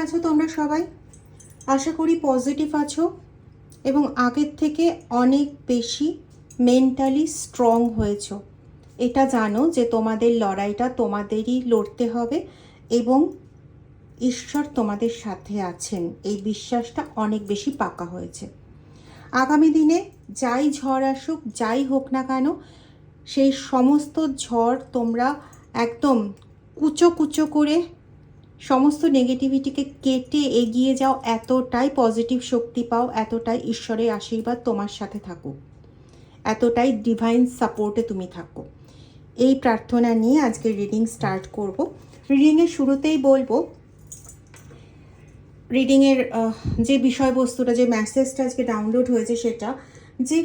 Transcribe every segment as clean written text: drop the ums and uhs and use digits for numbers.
আছো তোমরা সবাই? আশা করি পজিটিভ আছো এবং আগের থেকে অনেক বেশি মেন্টালি স্ট্রং হয়েছো। এটা জানো যে তোমাদের লড়াইটা তোমাদেরই লড়তে হবে এবং ঈশ্বর তোমাদের সাথে আছেন, এই বিশ্বাসটা অনেক বেশি পাকা হয়েছে। আগামী দিনে যাই ঝড় আসুক, যাই হোক না কেন, সেই সমস্ত ঝড় তোমরা একদম কুচো কুচো করে সমস্ত নেগেটিভিটিকে কেটে এগিয়ে যাও, এতটাই পজিটিভ শক্তি পাও, এতটাই ঈশ্বরের আশীর্বাদ তোমার সাথে থাকুক, এতটাই ডিভাইন সাপোর্টে তুমি থাকো। এই প্রার্থনা নিয়ে আজকে রিডিং স্টার্ট করব। রিডিংয়ের শুরুতেই বলবো, রিডিংয়ের যে বিষয়বস্তুটা, যে মেসেজটা আজকে ডাউনলোড হয়েছে, সেটা যে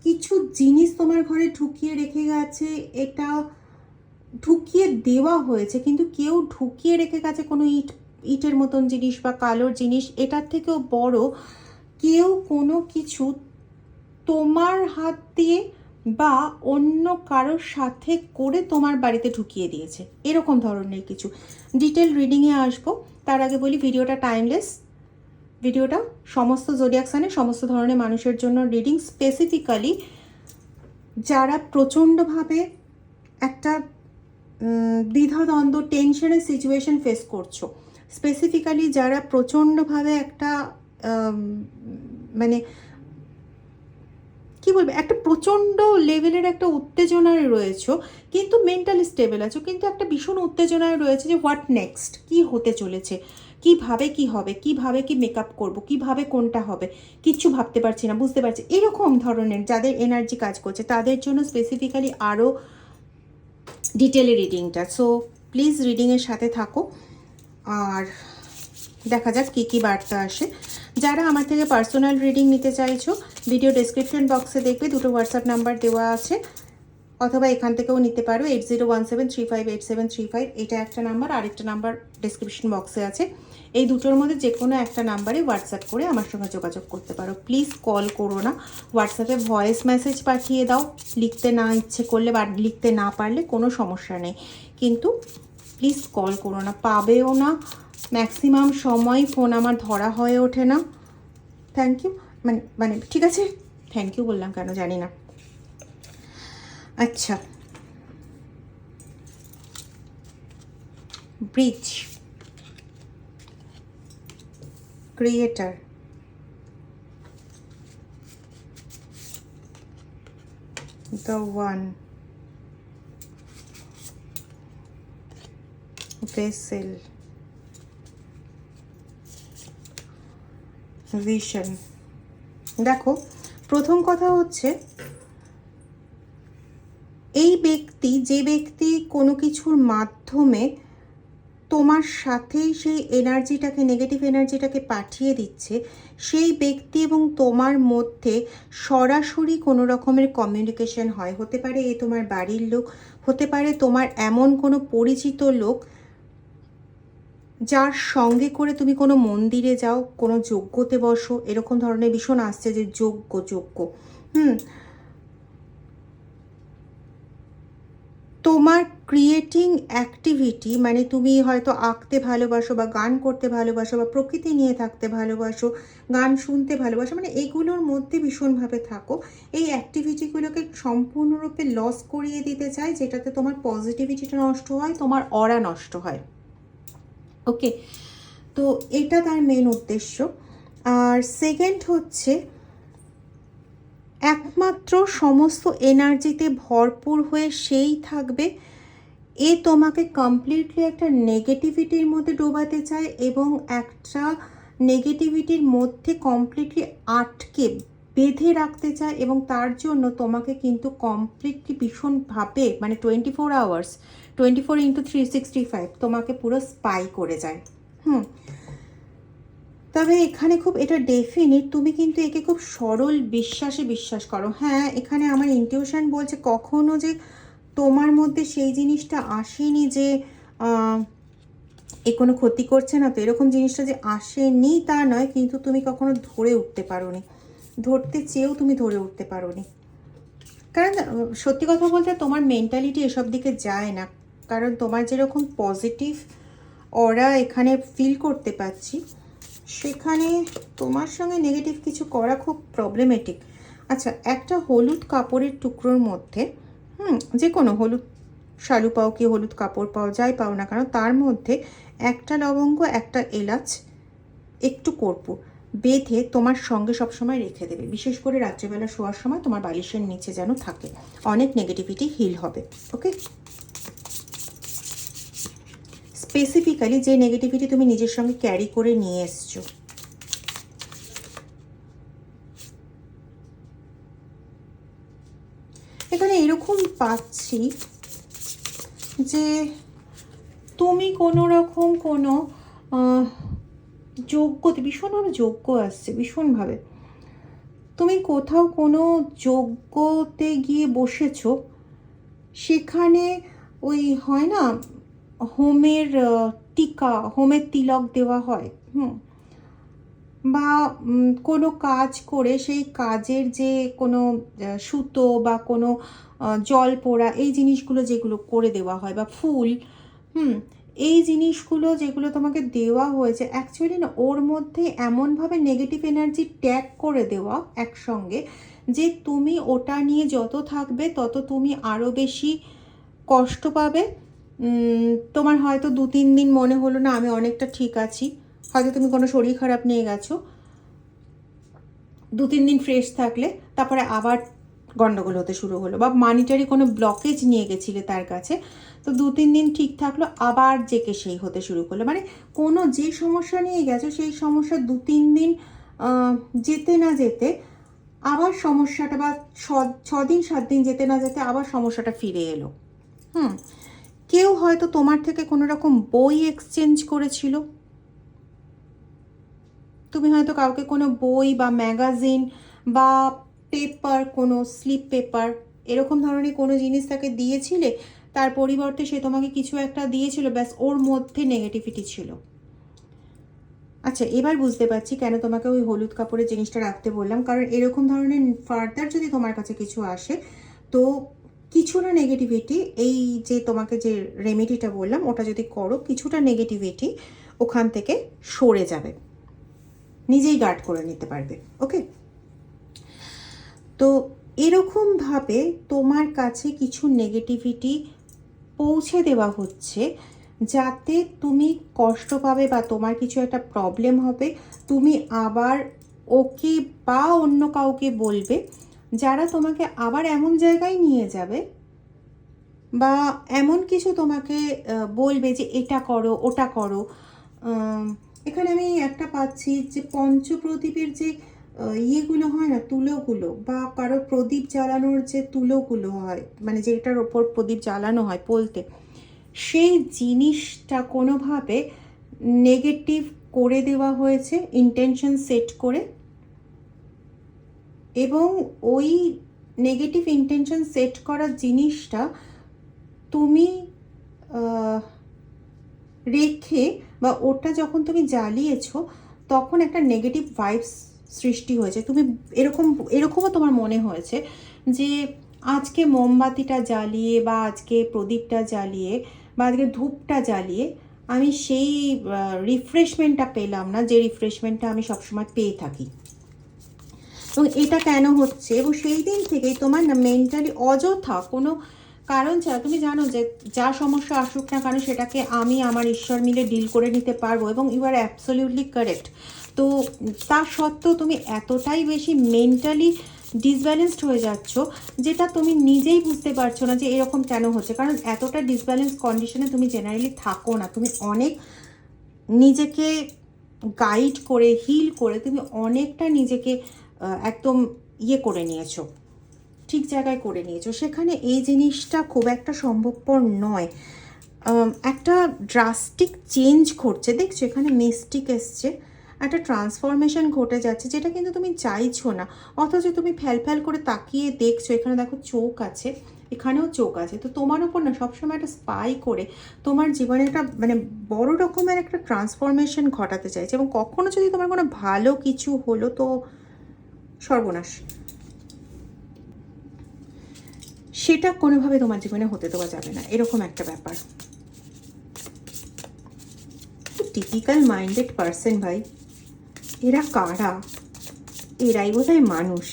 কিছু জিনিস তোমার ঘরে ঢুকিয়ে রেখে গেছে, এটা ঢুকিয়ে দেওয়া হয়েছে, কিন্তু কেউ ঢুকিয়ে রেখে গেছে কোনো ইটের মতন জিনিস বা কালোর জিনিস। এটার থেকেও বড়, কেউ কোনো কিছু তোমার হাত দিয়ে বা অন্য কারোর সাথে করে তোমার বাড়িতে ঢুকিয়ে দিয়েছে, এরকম ধরনের কিছু। ডিটেল রিডিংয়ে আসবো, তার আগে বলি ভিডিওটা টাইমলেস। ভিডিওটা সমস্ত জোডিয়াক সাইনের সমস্ত ধরনের মানুষের জন্য রিডিং, স্পেসিফিক্যালি যারা প্রচণ্ডভাবে একটা দ্বিধাদ্বন্দ্ব, টেনশনের সিচুয়েশন ফেস করছো, স্পেসিফিক্যালি যারা প্রচণ্ডভাবে একটা মানে কি বলবো, একটা প্রচণ্ড লেভেলের একটা উত্তেজনায় রয়েছো, কিন্তু মেন্টালি স্টেবল আছো, কিন্তু একটা ভীষণ উত্তেজনায় রয়েছে যে হোয়াট নেক্সট, কি হতে চলেছে, কিভাবে কি হবে, কিভাবে কি মেকআপ করব, কিভাবে কোনটা হবে, কিচ্ছু ভাবতে পারছি না, বুঝতে পারছি, এরকম ধরনের যাদের এনার্জি কাজ করছে তাদের জন্য স্পেসিফিক্যালি আরও ডিটেলে রিডিংটা। সো প্লিজ রিডিংয়ের সাথে থাকো আর দেখা যাক কী কী বার্তা আসে। যারা আমার থেকে পার্সোনাল রিডিং নিতে চাইছো, ভিডিও ডেসক্রিপশন বক্সে দেখবে দুটো হোয়াটসঅ্যাপ নাম্বার দেওয়া আছে, অথবা এখান থেকেও নিতে পারো। 8017358735, এটা একটা নাম্বার, আরেকটা নাম্বার ডেসক্রিপশন বক্সে আছে। এই দুটোর মধ্যে যে কোনো একটা নাম্বারে হোয়াটসঅ্যাপ করে আমার সঙ্গে যোগাযোগ করতে পারো। প্লিজ কল করো না, হোয়াটসঅ্যাপে ভয়েস মেসেজ পাঠিয়ে দাও, লিখতে না ইচ্ছে করলে বা লিখতে না পারলে কোনো সমস্যা নেই, কিন্তু প্লিজ কল করো না, পাবেও না। ম্যাক্সিমাম সময় ফোন আমার ধরা হয়ে ওঠে না। থ্যাংক ইউ, মানে ঠিক আছে, থ্যাংক ইউ বললাম কেন জানি না। আচ্ছা, bridge, creator, the one, vessel, vision. দেখো, প্রথম কথা হচ্ছে, এই ব্যক্তি, যে ব্যক্তি কোনো কিছুর মাধ্যমে তোমার সাথেই সেই এনার্জিটাকে, নেগেটিভ এনার্জিটাকে পাঠিয়ে দিচ্ছে, সেই ব্যক্তি এবং তোমার মধ্যে সরাসরি কোনো রকমের কমিউনিকেশন হয়। হতে পারে এ তোমার বাড়ির লোক, হতে পারে তোমার এমন কোনো পরিচিত লোক যার সঙ্গে করে তুমি কোনো মন্দিরে যাও, কোনো যজ্ঞতে বসো, এরকম ধরনের ভীষণ আসছে যে যজ্ঞ। তোমার ক্রিয়েটিং অ্যাক্টিভিটি, মানে তুমি হয়তো আঁকতে ভালোবাসো বা গান করতে ভালোবাসো বা প্রকৃতি নিয়ে থাকতে ভালোবাসো, গান শুনতে ভালোবাসো, মানে এইগুলোর মধ্যে ভীষণভাবে থাকো। এই অ্যাক্টিভিটিগুলোকে সম্পূর্ণরূপে লস করিয়ে দিতে চাই, যেটাতে তোমার পজিটিভিটিটা নষ্ট হয়, তোমার অরা নষ্ট হয়। ওকে, তো এটা তার মেন উদ্দেশ্য। আর সেকেন্ড হচ্ছে, একমাত্র সমস্ত এনার্জিতে ভরপুর হয়ে সেই থাকবে, এ তোমাকে কমপ্লিটলি একটা নেগেটিভিটির মধ্যে ডোবাতে চায় এবং একটা নেগেটিভিটির মধ্যে কমপ্লিটলি আটকে বেঁধে রাখতে চায়, এবং তার জন্য তোমাকে কিন্তু কমপ্লিটলি ভীষণভাবে, মানে 24 আওয়ার্স 24x365 তোমাকে পুরো স্পাই করে যায়। তবে এখানে খুব এটা ডেফিনিট, তুমি কিন্তু একে খুব সরল বিশ্বাসে বিশ্বাস করো। হ্যাঁ, এখানে আমার ইনটিউশন বলছে কখনো যে তোমার মধ্যে সেই জিনিসটা আসেনি যে এ কোনো ক্ষতি করছে না, তো এরকম জিনিসটা যে আসেনি তা নয়, কিন্তু তুমি কখনো ধরে উঠতে পারোনি, ধরতে চেয়েও তুমি ধরে উঠতে পারোনি। কারণ সত্যি কথা বলতে তোমার মেন্টালিটি এসব দিকে যায় না, কারণ তোমার যেরকম পজিটিভ অরা এখানে ফিল করতে পারছি, সেখানে তোমার সঙ্গে নেগেটিভ কিছু করা খুব প্রবলেমেটিক। আচ্ছা, একটা হলুদ কাপড়ের টুকরোর মধ্যে যে কোনো হলুদ শালু পাও কি হলুদ কাপড় পাও, যাই পাও না কেন, তার মধ্যে একটা লবঙ্গ, একটা এলাচ, একটু কর্পূর বেঁধে তোমার সঙ্গে সবসময় রেখে দেবে। বিশেষ করে রাত্রেবেলা শোয়ার সময় তোমার বালিশের নিচে যেন থাকে, অনেক নেগেটিভিটি হিল হবে। ওকে, স্পেসিফিক্যালি যে নেগেটিভিটি তুমি নিজের সঙ্গে ক্যারি করে নিয়ে এসছো, এখানে এরকম পাচ্ছি যে তুমি কোনো রকম কোনো যোগ্যতে, ভীষণভাবে যোগ্য আসছে, ভীষণভাবে তুমি কোথাও কোনো যোগ্যতে গিয়ে বসেছো, সেখানে ওই হয় না হোমের টিকা, হোমের তিলক দেওয়া হয়, বা কোনো কাজ করে সেই কাজের যে কোনো সুতো বা কোনো জল পোড়া, এই জিনিসগুলো যেগুলো করে দেওয়া হয়, বা ফুল, এই জিনিসগুলো যেগুলো তোমাকে দেওয়া হয়েছে, অ্যাকচুয়ালি না ওর মধ্যে এমনভাবে নেগেটিভ এনার্জি ট্যাগ করে দেওয়া একসঙ্গে, যে তুমি ওটা নিয়ে যত থাকবে তত তুমি আরও বেশি কষ্ট পাবে। তোমার হয়তো 2-3 দিন মনে হলো না আমি অনেকটা ঠিক আছি, হয়তো তুমি কোনো শরীর খারাপ নিয়ে গেছো, 2-3 দিন ফ্রেশ থাকলে তারপরে আবার গন্ডগোল হতে শুরু হলো, বা মানিটারি কোনো ব্লকেজ নিয়ে গেছিলে তার কাছে, তো 2-3 দিন ঠিক থাকলো, আবার যেকে সেই হতে শুরু করলো। মানে কোনো যে সমস্যা নিয়ে গেছো সেই সমস্যা 2-3 দিন যেতে না যেতে আবার সমস্যাটা, বা 6-7 দিন যেতে না যেতে আবার সমস্যাটা ফিরে এলো। কেউ হয়তো তোমার থেকে কোনো রকম বই এক্সচেঞ্জ করেছিল, তুমি হয়তো কাউকে কোনো বই বা ম্যাগাজিন বা পেপার, কোনো স্লিপ পেপার, এরকম ধরনের কোনো জিনিস তাকে দিয়েছিলে, তার পরিবর্তে সে তোমাকে কিছু একটা দিয়েছিল, ব্যাস ওর মধ্যে নেগেটিভিটি ছিল। আচ্ছা, এবার বুঝতে পারছি কেন তোমাকে ওই হলুদ কাপড়ের জিনিসটা রাখতে বললাম, কারণ এরকম ধরনের ফার্দার যদি তোমার কাছে কিছু আসে, তো কিছুটা নেগেটিভিটি, এই যে তোমাকে যে রেমেডিটা বললাম ওটা যদি করো, কিছুটা নেগেটিভিটি ওখান থেকে সরে যাবে, নিজেই গার্ড করে নিতে পারবে। ওকে, তো এরকমভাবে তোমার কাছে কিছু নেগেটিভিটি পৌঁছে দেওয়া হচ্ছে, যাতে তুমি কষ্ট পাবে বা তোমার কিছু একটা প্রবলেম হবে, তুমি আবার ওকে বা অন্য কাউকে বলবে, যারা তোমাকে আবার এমন জায়গায় নিয়ে যাবে, বা এমন কিছু তোমাকে বলবে যে এটা করো ওটা করো। এখানে আমি একটা পাচ্ছি যে পঞ্চপ্রদীপের যে ইয়েগুলো হয় না, তুলোগুলো, বা কারো প্রদীপ জ্বালানোর যে তুলোগুলো হয়, মানে যেটার ওপর প্রদীপ জ্বালানো হয় বলতে, সেই জিনিসটা কোনোভাবে নেগেটিভ করে দেওয়া হয়েছে ইন্টেনশন সেট করে, এবং ওই নেগেটিভ ইন্টেনশন সেট করা জিনিসটা তুমি রেখে, বা ওটা যখন তুমি জ্বালিয়েছো তখন একটা নেগেটিভ ভাইবস সৃষ্টি হয়েছে। তুমি এরকমও তোমার মনে হয়েছে যে আজকে মোমবাতিটা জ্বালিয়ে, বা আজকে প্রদীপটা জ্বালিয়ে, বা আজকে ধূপটা জ্বালিয়ে আমি সেই রিফ্রেশমেন্টটা পেলাম না, যে রিফ্রেশমেন্টটা আমি সবসময় পেয়ে থাকি। এবং এটা কেন হচ্ছে, এবং সেই দিন থেকেই তোমার না মেন্টালি অযথা কোনো কারণ ছাড়া, তুমি জানো যে যা সমস্যা আসুক না কেন সেটাকে আমি আমার ঈশ্বর মিলে ডিল করে নিতে পারবো, এবং ইউ আর অ্যাবসলিউটলি কারেক্ট। তো তা সত্ত্বেও তুমি এতটাই বেশি মেন্টালি ডিসব্যালেন্সড হয়ে যাচ্ছ, যেটা তুমি নিজেই বুঝতে পারছো না যে এরকম কেন হচ্ছে, কারণ এতটা ডিসব্যালেন্স কন্ডিশনে তুমি জেনারেলি থাকো না। তুমি অনেক নিজেকে গাইড করে, হিল করে, তুমি অনেকটা নিজেকে একদম ইয়ে করে নিয়েছো, ঠিক জায়গায় করে নিয়েছো, সেখানে এই জিনিসটা খুব একটা সম্ভবপর নয়। একটা ড্রাস্টিক চেঞ্জ ঘটছে, দেখছো এখানে মিস্টিক এসছে, একটা ট্রান্সফরমেশন ঘটে যাচ্ছে, যেটা কিন্তু তুমি চাইছো না, অথচ তুমি ফ্যাল করে তাকিয়ে দেখছো। এখানে দেখো চোখ আছে, এখানেও চোখ আছে, তো তোমার ওপর না সবসময় একটা স্পাই করে তোমার জীবনে একটা মানে বড় রকমের একটা ট্রান্সফরমেশন ঘটাতে চাইছে, এবং কখনো যদি তোমার কোনো ভালো কিছু হলো তো সর্বনাশ, সেটা কোনোভাবে তোমার জীবনে হতে দেওয়া যাবে না, এরকম একটা ব্যাপার। টিপিক্যাল মাইন্ডেড পার্সন ভাই। এরা কারা? এরাই বোধহয় মানুষ।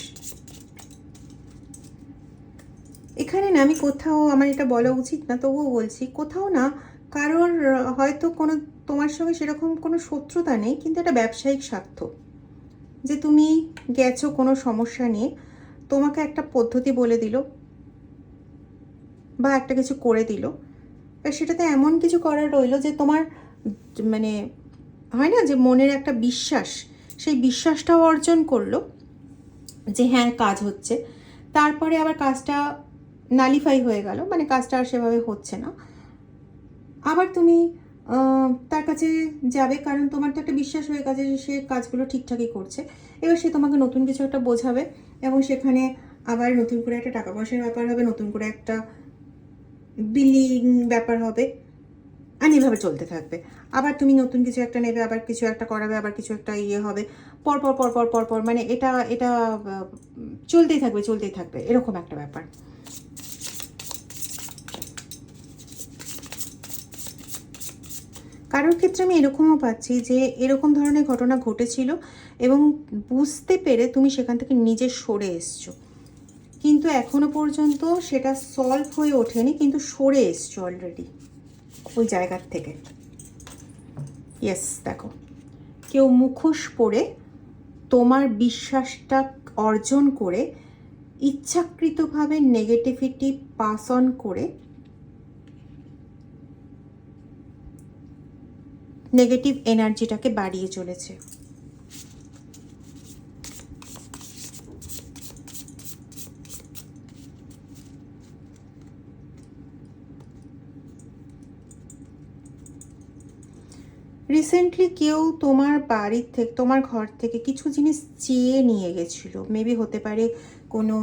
এখানে না আমি কোথাও, আমার এটা বলা উচিত না তবুও বলছি, কোথাও না কারোর হয়তো কোনো তোমার সঙ্গে সেরকম কোনো শত্রুতা নেই, কিন্তু একটা ব্যবসায়িক স্বার্থ, যে তুমি গেছো কোনো সমস্যা নিয়ে, তোমাকে একটা পদ্ধতি বলে দিল বা একটা কিছু করে দিল, সেটাতে এমন কিছু করার রইলো যে তোমার মানে হয় না যে মনের একটা বিশ্বাস, সেই বিশ্বাসটাও অর্জন করলো যে হ্যাঁ কাজ হচ্ছে, তারপরে আবার কাজটা নালিফাই হয়ে গেল, মানে কাজটা আর সেভাবে হচ্ছে না। আবার তুমি তার কাছে যাবে, কারণ তোমার তো একটা বিশ্বাস হয়ে গেছে যে সে কাজগুলো ঠিকঠাকই করছে। এবার সে তোমাকে নতুন কিছু একটা বোঝাবে এবং সেখানে আবার নতুন করে একটা টাকা পয়সার ব্যাপার হবে, নতুন করে একটা বিলিং ব্যাপার হবে, আর এইভাবে চলতে থাকবে। আবার তুমি নতুন কিছু একটা নেবে, আবার কিছু একটা করাবে, আবার কিছু একটা ইয়ে হবে, পরপর পরপর পরপর, মানে এটা এটা চলতেই থাকবে চলতেই থাকবে, এরকম একটা ব্যাপার। কারোর ক্ষেত্রে আমি এরকমও পাচ্ছি যে এরকম ধরনের ঘটনা ঘটেছিল এবং বুঝতে পেরে তুমি সেখান থেকে নিজে সরে এসছো, কিন্তু এখনো পর্যন্ত সেটা সলভ হয়ে ওঠেনি, কিন্তু সরে এসছো অলরেডি ওই জায়গার থেকে। ইয়েস, দেখো কেউ মুখোশ পরে তোমার বিশ্বাসটা অর্জন করে ইচ্ছাকৃতভাবে নেগেটিভিটি পাস অন করে নেগেটিভ এনার্জিটাকে বাড়িয়ে চলেছে। রিসেন্টলি কেউ তোমার বাড়ির থেকে, তোমার ঘর থেকে কিছু জিনিস চেয়ে নিয়ে গেছিলো, মেবি হতে পারে কোনো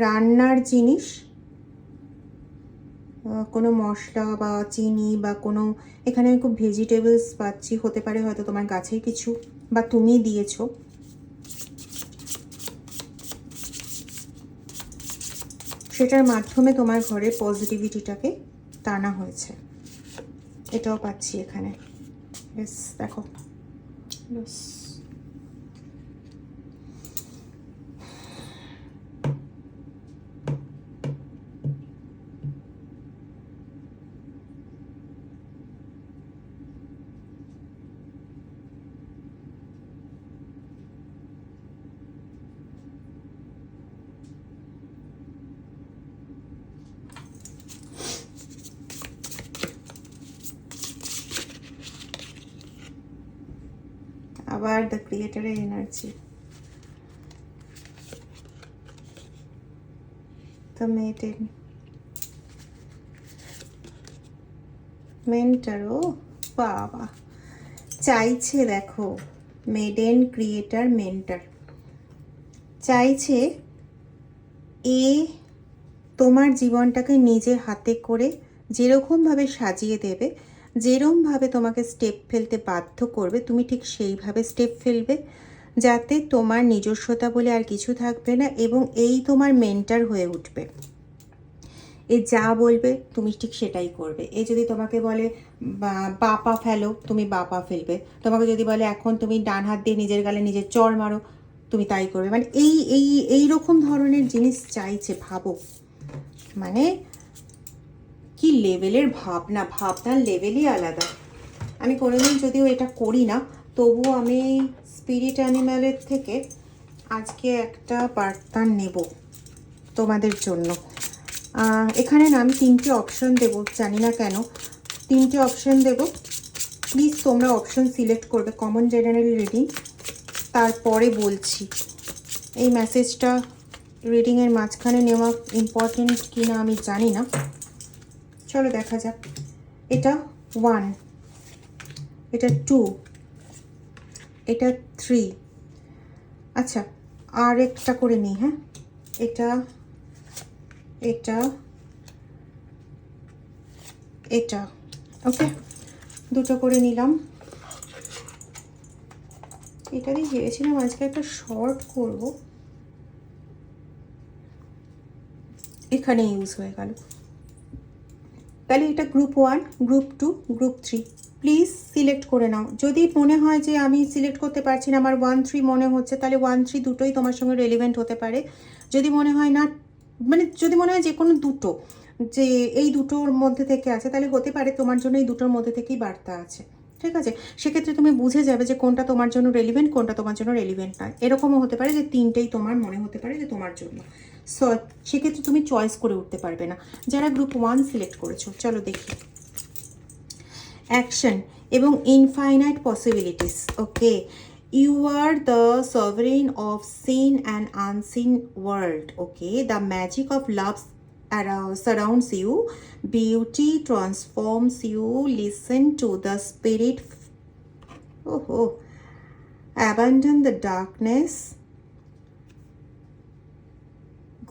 রান্নার জিনিস, কোনো মশলা বা চিনি বা কোনো, এখানে আমি খুব ভেজিটেবলস পাচ্ছি, হতে পারে হয়তো তোমার গাছের কিছু বা তুমি দিয়েছো। সেটার মাধ্যমে তোমার ঘরের পজিটিভিটিটাকে টানা হয়েছে, এটাও পাচ্ছি এখানে। বেশ, দেখো বেশ আবার দ্য ক্রিয়েটারের এনার্জি, দ্য মেন্টর। ও বাবা, চাইছে দেখো, মেডেন ক্রিয়েটার মেন্টর চাইছে এ তোমার জীবনটাকে নিজে হাতে করে যেরকমভাবে সাজিয়ে দেবে, যেরকমভাবে তোমাকে স্টেপ ফেলতে বাধ্য করবে, তুমি ঠিক সেইভাবে স্টেপ ফেলবে, যাতে তোমার নিজস্বতা বলে আর কিছু থাকবে না, এবং এই তোমার মেন্টর হয়ে উঠবে। এ যা বলবে তুমি ঠিক সেটাই করবে। এ যদি তোমাকে বলে বা পা ফেলো, তুমি বা পা ফেলবে। তোমাকে যদি বলে এখন তুমি ডান হাত দিয়ে নিজের গালে নিজের চড় মারো, তুমি তাই করবে। মানে এই রকম ধরনের জিনিস চাইছে, ভাবো মানে কি লেভেলের ভাবনার লেভেলই আলাদা। আমি কোনোদিন যদিও এটা করি না, তবুও আমি স্পিরিট অ্যানিম্যালের থেকে আজকে একটা বার্তা নেব তোমাদের জন্য। এখানে না আমি 3টে অপশন দেবো, জানি না কেন 3টে অপশন দেব, প্লিজ তোমরা অপশন সিলেক্ট করবে। কমন জেনারেল রিডিং, তারপরে বলছি। এই মেসেজটা রিডিংয়ের মাঝখানে নেওয়া ইম্পর্টেন্ট কি না আমি জানি না, চলো দেখা যাক। এটা 1, এটা 2, এটা 3। আচ্ছা, আর একটা করে নিই। হ্যাঁ, এটা এটা এটা ওকে, 2টো করে নিলাম। এটা দিয়ে ভেবেছিলাম আজকে একটা শর্ট করব, এখানে ইউজ হয়ে গেল। তাহলে এটা group 1, group 2, group 3। Please select করে নাও। যদি মনে হয় যে আমি সিলেক্ট করতে পারছি না, আমার 1-3 মনে হচ্ছে, তাহলে 1-3 দুটোই তোমার সঙ্গে রেলিভেন্ট হতে পারে। যদি মনে হয় না, মানে যদি মনে হয় যে কোনো দুটো, যে এই দুটোর মধ্যে থেকে আছে, তাহলে হতে পারে তোমার জন্য এই দুটোর মধ্যে থেকেই বার্তা আছে। ঠিক আছে, সেক্ষেত্রে তুমি বুঝে যাবে যে কোনটা তোমার জন্য রেলিভেন্ট, কোনটা তোমার জন্য রেলিভেন্ট নয়। এরকমও হতে পারে যে তিনটেই তোমার মনে হতে পারে যে তোমার জন্য। সো সেক্ষেত্রে তুমি চয়েস করে উঠতে পারবে না। যারা গ্রুপ 1 সিলেক্ট করেছো, চলো দেখি। অ্যাকশন এবং infinite possibilities. Okay, you are the sovereign of seen and unseen world. Okay, the magic of love surrounds you, beauty transforms you, listen to the spirit, oh, abandon the darkness,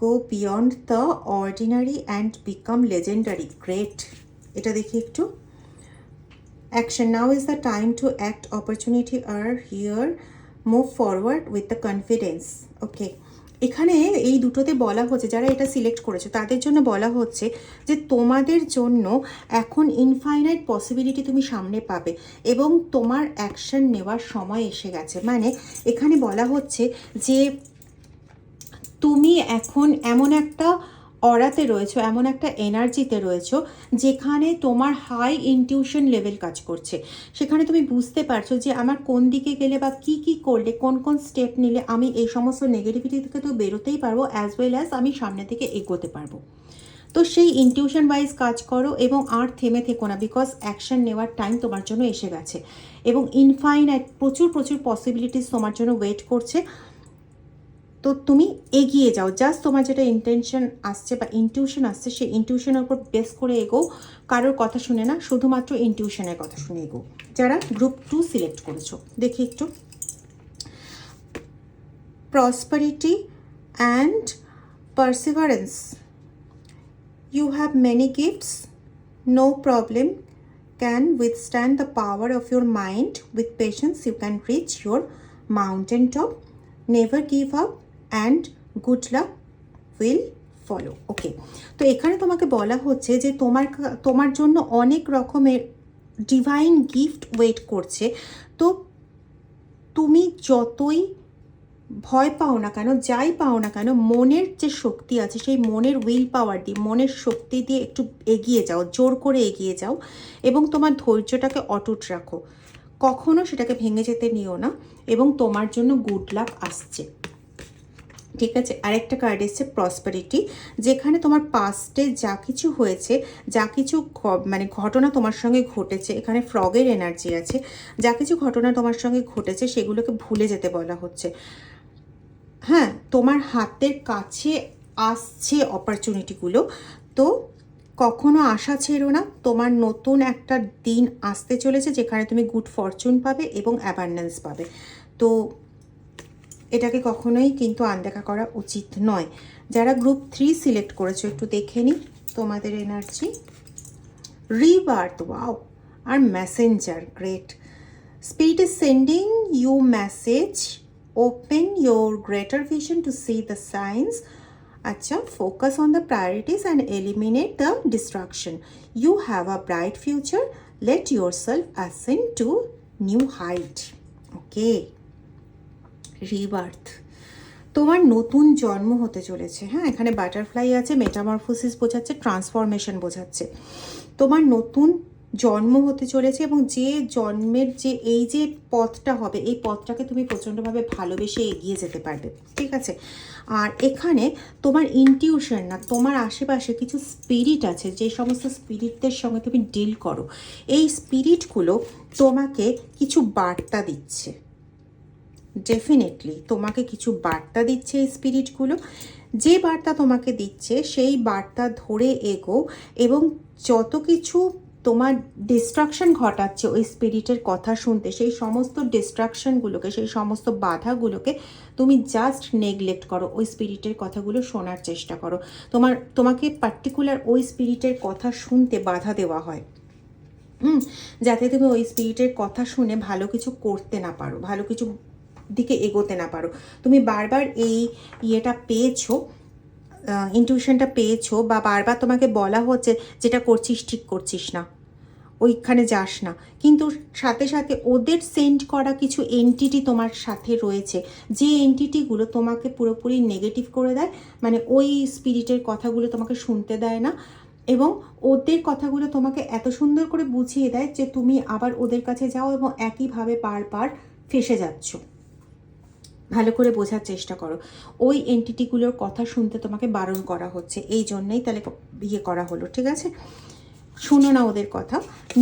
go beyond the ordinary and become legendary. Great, এটা দেখি একটু। Action, now is the time to act, opportunity are here, move forward with the confidence. Okay, এখানে এই দুটোতে বলা হচ্ছে, যারা এটা সিলেক্ট করেছো তাদের জন্য বলা হচ্ছে যে তোমাদের জন্য এখন ইনফাইনাইট পসিবিলিটি তুমি সামনে পাবে এবং তোমার অ্যাকশন নেওয়ার সময় এসে গেছে। মানে এখানে বলা হচ্ছে যে তুমি এখন এমন একটা অরাতে রয়েছো, এমন একটা এনার্জিতে রয়েছো যেখানে তোমার হাই ইনটিউশন লেভেল কাজ করছে। সেখানে তুমি বুঝতে পারছো যে আমার কোন দিকে গেলে বা কি কি করলে, কোন কোন স্টেপ নিলে আমি এই সমস্ত নেগেটিভিটি থেকে তো বেরোতেই পারবো, অ্যাজ ওয়েল অ্যাজ আমি সামনে থেকে এগোতে পারবো। তো সেই ইনটিউশন ওয়াইজ কাজ করো এবং আর থেমে থেকো না, বিকজ অ্যাকশন নেওয়ার টাইম তোমার জন্য এসে গেছে এবং ইনফাইনাইট প্রচুর প্রচুর পসিবিলিটিস তোমার জন্য ওয়েট করছে। তো তুমি এগিয়ে যাও, জাস্ট তোমার যেটা ইন্টেনশন আসছে বা ইনটিউশন আসছে সেই ইনটিউশনের উপর বেস করে এগো, কারোর কথা শুনে না, শুধুমাত্র ইনটিউশনের কথা শুনে এগো। যারা গ্রুপ 2 সিলেক্ট করেছো, দেখি একটু। Prosperity and perseverance, you have many gifts, no problem can withstand the power of your mind. With patience you can reach your mountain top. Never give up and good luck will follow. ওকে, তো এখানে তোমাকে বলা হচ্ছে যে তোমার জন্য অনেক রকমের ডিভাইন গিফট ওয়েট করছে। তো তুমি যতই ভয় পাও না কেন, যাই পাও না কেন, মনের যে শক্তি আছে সেই মনের উইল পাওয়ার দিয়ে, মনের শক্তি দিয়ে একটু এগিয়ে যাও, জোর করে এগিয়ে যাও এবং তোমার ধৈর্যটাকে অটুট রাখো, কখনো সেটাকে ভেঙে যেতে নিও না এবং তোমার জন্য গুড লাক আসছে। ঠিক আছে, আরেকটা কার্ড এসছে প্রসপারিটি, যেখানে তোমার পাস্টে যা কিছু হয়েছে, যা কিছু মানে ঘটনা তোমার সঙ্গে ঘটেছে, এখানে ফ্রগের এনার্জি আছে, যা কিছু ঘটনা তোমার সঙ্গে ঘটেছে সেগুলোকে ভুলে যেতে বলা হচ্ছে। হ্যাঁ, তোমার হাতের কাছে আসছে অপরচুনিটিগুলো, তো কখনো আশা ছেড়ো না। তোমার নতুন একটা দিন আসতে চলেছে যেখানে তুমি গুড ফরচুন পাবে এবং অ্যাবান্ডেন্স পাবে। তো এটাকে কখনোই কিন্তু আনদেখা করা উচিত নয়। যারা গ্রুপ 3 সিলেক্ট করেছো, একটু দেখে নিই তোমাদের এনার্জি। রিবার্থ, ওয়াও, আর messenger, great. Spirit is sending you message, open your greater vision to see the signs. Acha, focus on the priorities and eliminate the distraction. You have a bright future. Let yourself ascend to new height. Okay, rebirth, তোমার নতুন জন্ম হতে চলেছে। হ্যাঁ, এখানে butterfly আছে, metamorphosis বোঝাচ্ছে, transformation বোঝাচ্ছে। তোমার নতুন জন্ম হতে চলেছে এবং যে জন্মের যে এই যে পথটা হবে, এই পথটাকে তুমি প্রচণ্ডভাবে ভালোবেসে এগিয়ে যেতে পারবে। ঠিক আছে, আর এখানে তোমার ইনটিউশন না, তোমার আশেপাশে কিছু স্পিরিট আছে, যে সমস্ত স্পিরিটদের সঙ্গে তুমি ডিল করো, এই স্পিরিটগুলো তোমাকে কিছু বার্তা দিচ্ছে। ডেফিনেটলি তোমাকে কিছু বার্তা দিচ্ছে এই স্পিরিটগুলো। যে বার্তা তোমাকে দিচ্ছে সেই বার্তা ধরে এগো এবং যত কিছু তোমার ডিস্ট্রাকশন ঘটাচ্ছে ওই স্পিরিটের কথা শুনতে, সেই সমস্ত ডিস্ট্রাকশনগুলোকে, সেই সমস্ত বাধাগুলোকে তুমি জাস্ট নেগলেক্ট করো, ওই স্পিরিটের কথাগুলো শোনার চেষ্টা করো। তোমাকে পার্টিকুলার ওই স্পিরিটের কথা শুনতে বাধা দেওয়া হয়, যাতে তুমি ওই স্পিরিটের কথা শুনে ভালো কিছু করতে না পারো, ভালো কিছু দিকে এগোতে না পারো। তুমি বারবার এই ইয়েটা পেয়েছো, ইনটিউশনটা পেয়েছো, বা বারবার তোমাকে বলা হচ্ছে যেটা করছিস ঠিক করছিস না, ওইখানে যাস না, কিন্তু সাথে সাথে ওদের সেন্ড করা কিছু এন্টিটি তোমার সাথে রয়েছে, যে এন্টিটিগুলো তোমাকে পুরোপুরি নেগেটিভ করে দেয়, মানে ওই স্পিরিটের কথাগুলো তোমাকে শুনতে দেয় না, এবং ওদের কথাগুলো তোমাকে এত সুন্দর করে বুঝিয়ে দেয় যে তুমি আবার ওদের কাছে যাও এবং একইভাবে বারবার ফেসে যাচ্ছ। ভালো করে বোঝার চেষ্টা করো। ওই এন্টিটিগুলোর কথা শুনতে তোমাকে বারণ করা হচ্ছে, এই জন্যই তাহলে ইয়ে করা হলো, ঠিক আছে? শোনো না ওদের কথা,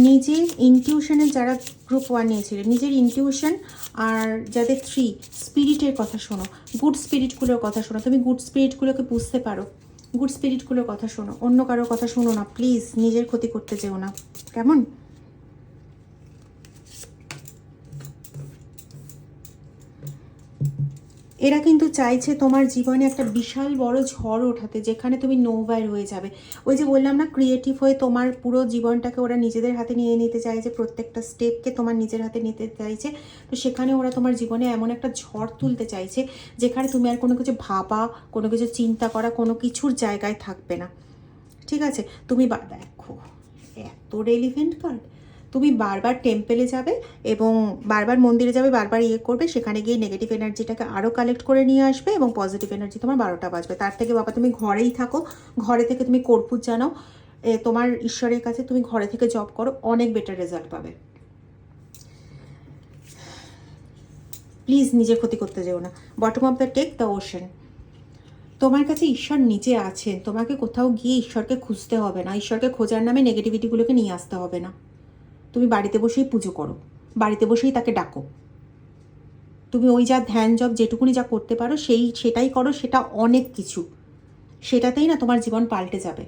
নিজের ইনটিউশনের যারা গ্রুপ 1 নিয়েছিল, নিজের ইনটিউশন আর যাদের 3 স্পিরিটের কথা শোনো, গুড স্পিরিটগুলোর কথা শোনো, তুমি গুড স্পিরিটগুলোকে বুঝতে পারো, গুড স্পিরিটগুলোর কথা শোনো, অন্য কারোর কথা শোনো না প্লিজ, নিজের ক্ষতি করতে যেও না, কেমন? এরা কিন্তু চাইছে তোমার জীবনে একটা বিশাল বড় ঝড় ওঠাতে, যেখানে তুমি নোভাইর হয়ে যাবে। ওই যে বললাম না, ক্রিয়েটিভ হয়ে তোমার পুরো জীবনটাকে ওরা নিজেদের হাতে নিয়ে নিতে চাইছে, প্রত্যেকটা স্টেপকে তোমার নিজের হাতে নিতে চাইছে। তো সেখানে ওরা তোমার জীবনে এমন একটা ঝড় তুলতে চাইছে যেখানে তুমি আর কোনো কিছু ভাবা, কোনো কিছু চিন্তা করা, কোনো কিছুর জায়গায় থাকবে না, ঠিক আছে? তুমি দেখো এত রেলিভেন্ট কার্ড, তুমি বারবার টেম্পেলে যাবে এবং বারবার মন্দিরে যাবে, বারবার ইয়ে করবে, সেখানে গিয়ে নেগেটিভ এনার্জিটাকে আরও কালেক্ট করে নিয়ে আসবে এবং পজিটিভ এনার্জি তোমার 12টা বাজবে। তার থেকে বাবা তুমি ঘরেই থাকো, ঘরে থেকে তুমি কর্পূর জানাও, তোমার ঈশ্বরের কাছে তুমি ঘরে থেকে জব করো, অনেক বেটার রেজাল্ট পাবে। প্লিজ নিজের ক্ষতি করতে যেও না। Bottom of the deck, the ocean. তোমার কাছে ঈশ্বর নিচে আছেন, তোমাকে কোথাও গিয়ে ঈশ্বরকে খুঁজতে হবে না, ঈশ্বরকে খোঁজার নামে নেগেটিভিটিগুলোকে নিয়ে আসতে হবে না। তুমি বাড়িতে বসেই পুজো করো, বাড়িতে বসেই তাকে ডাকো, তুমি ওই যা ধ্যান জপ যেটুকুনি যা করতে পারো সেটাই করো, সেটা অনেক কিছু, সেটাতেই না তোমার জীবন পাল্টে যাবে।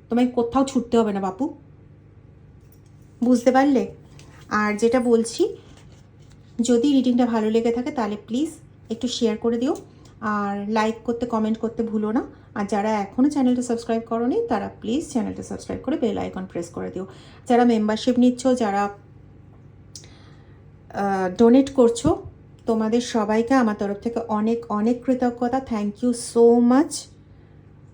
তোমায় কোথাও ছুটতে হবে না বাপু, বুঝতে পারলে? আর যেটা বলছি, যদি রিডিংটা ভালো লেগে থাকে তাহলে প্লিজ একটু শেয়ার করে দিও, আর লাইক করতে কমেন্ট করতে ভুলো না। আর যারা এখনও চ্যানেলটা সাবস্ক্রাইব করোনি তারা প্লিজ চ্যানেলটা সাবস্ক্রাইব করে বেল আইকন প্রেস করে দিও। যারা মেম্বারশিপ নিচ্ছ, যারা ডোনেট করছো, তোমাদের সবাইকে আমার তরফ থেকে অনেক অনেক কৃতজ্ঞতা, থ্যাংক ইউ সো মাচ।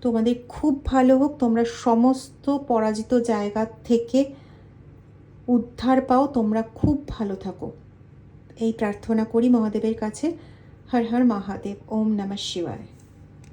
তোমাদের খুব ভালো হোক, তোমরা সমস্ত পরাজিত জায়গা থেকে উদ্ধার পাও, তোমরা খুব ভালো থাকো, এই প্রার্থনা করি মহাদেবের কাছে। হর হর মহাদেব, ওম নমঃ শিবায়।